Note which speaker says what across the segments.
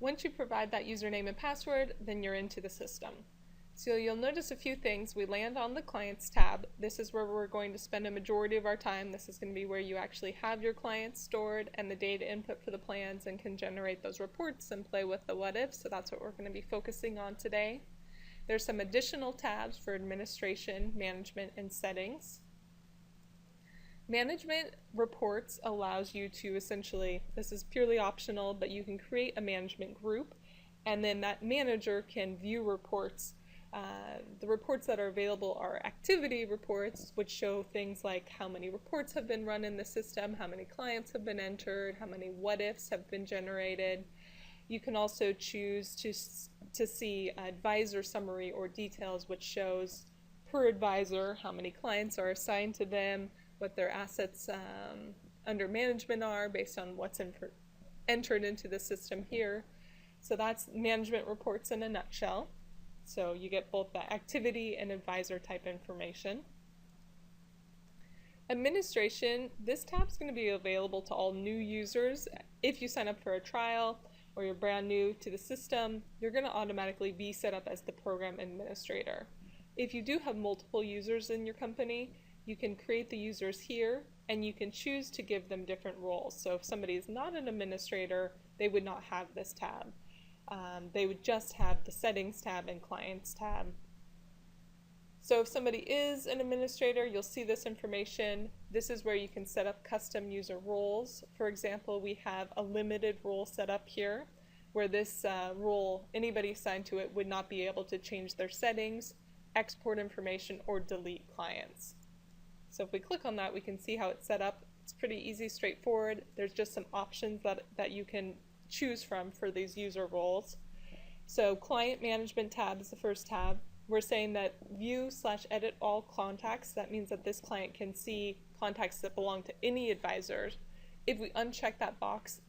Speaker 1: Once you provide that username and password, then you're into the system. So you'll notice a few things. We land on the Clients tab. This is where we're going to spend a majority of our time. This is going to be where you actually have your clients stored and the data input for the plans and can generate those reports and play with the what if. So that's what we're going to be focusing on today. There's some additional tabs for administration, management, and settings. Management reports allows you to essentially, this is purely optional, but you can create a management group and then that manager can view reports. The reports that are available are activity reports, which show things like how many reports have been run in the system, how many clients have been entered, how many what-ifs have been generated. You can also choose to see advisor summary or details, which shows per advisor how many clients are assigned to them, what their assets under management are based on what's entered into the system here. So that's management reports in a nutshell. So you get both the activity and advisor type information. Administration, this tab is going to be available to all new users. If you sign up for a trial or you're brand new to the system, you're going to automatically be set up as the program administrator. If you do have multiple users in your company, you can create the users here and you can choose to give them different roles. So if somebody is not an administrator, they would not have this tab. They would just have the Settings tab and Clients tab. So if somebody is an administrator, you'll see this information. This is where you can set up custom user roles. For example, we have a limited role set up here, where this role, anybody assigned to it would not be able to change their settings, export information, or delete clients. So if we click on that, we can see how it's set up. It's pretty easy, straightforward. There's just some options that you can choose from for these user roles. So Client Management tab is the first tab. We're saying that view/edit all contacts. That means that this client can see contacts that belong to any advisors. If we uncheck that box,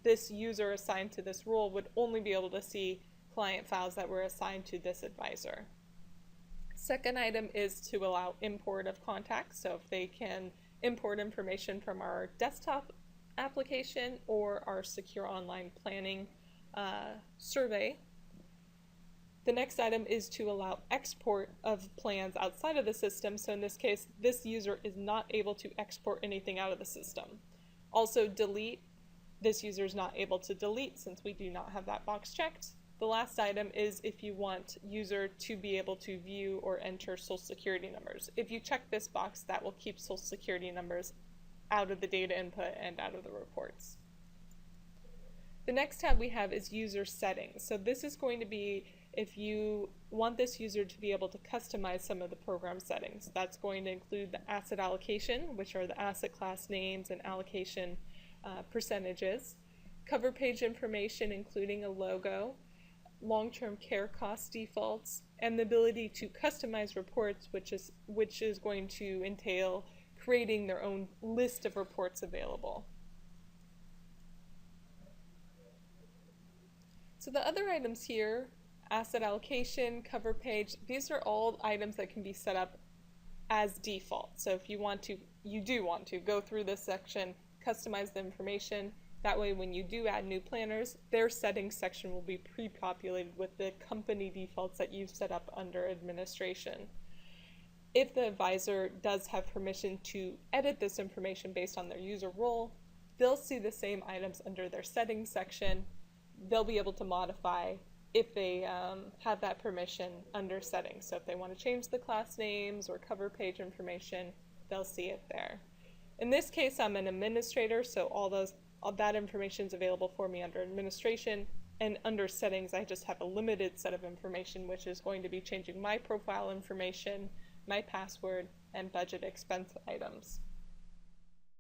Speaker 1: this user assigned to this role would only be able to see client files that were assigned to this advisor. Second item is to allow import of contacts. So if they can import information from our desktop application or our secure online planning survey. The next item is to allow export of plans outside of the system. So in this case, this user is not able to export anything out of the system. Also delete, this user is not able to delete since we do not have that box checked. The last item is if you want user to be able to view or enter social security numbers. If you check this box, that will keep social security numbers out of the data input and out of the reports. The next tab we have is user settings. So this is going to be if you want this user to be able to customize some of the program settings. That's going to include the asset allocation, which are the asset class names and allocation percentages, cover page information including a logo, long-term care cost defaults, and the ability to customize reports, which is going to entail creating their own list of reports available. So the other items here, asset allocation, cover page, these are all items that can be set up as default. So if you do want to go through this section, customize the information. That way when you do add new planners, their settings section will be pre-populated with the company defaults that you've set up under administration. If the advisor does have permission to edit this information based on their user role, they'll see the same items under their settings section. They'll be able to modify if they have that permission under settings. So if they want to change the class names or cover page information, they'll see it there. In this case, I'm an administrator, so all that information is available for me under administration, and under settings, I just have a limited set of information, which is going to be changing my profile information, my password, and budget expense items.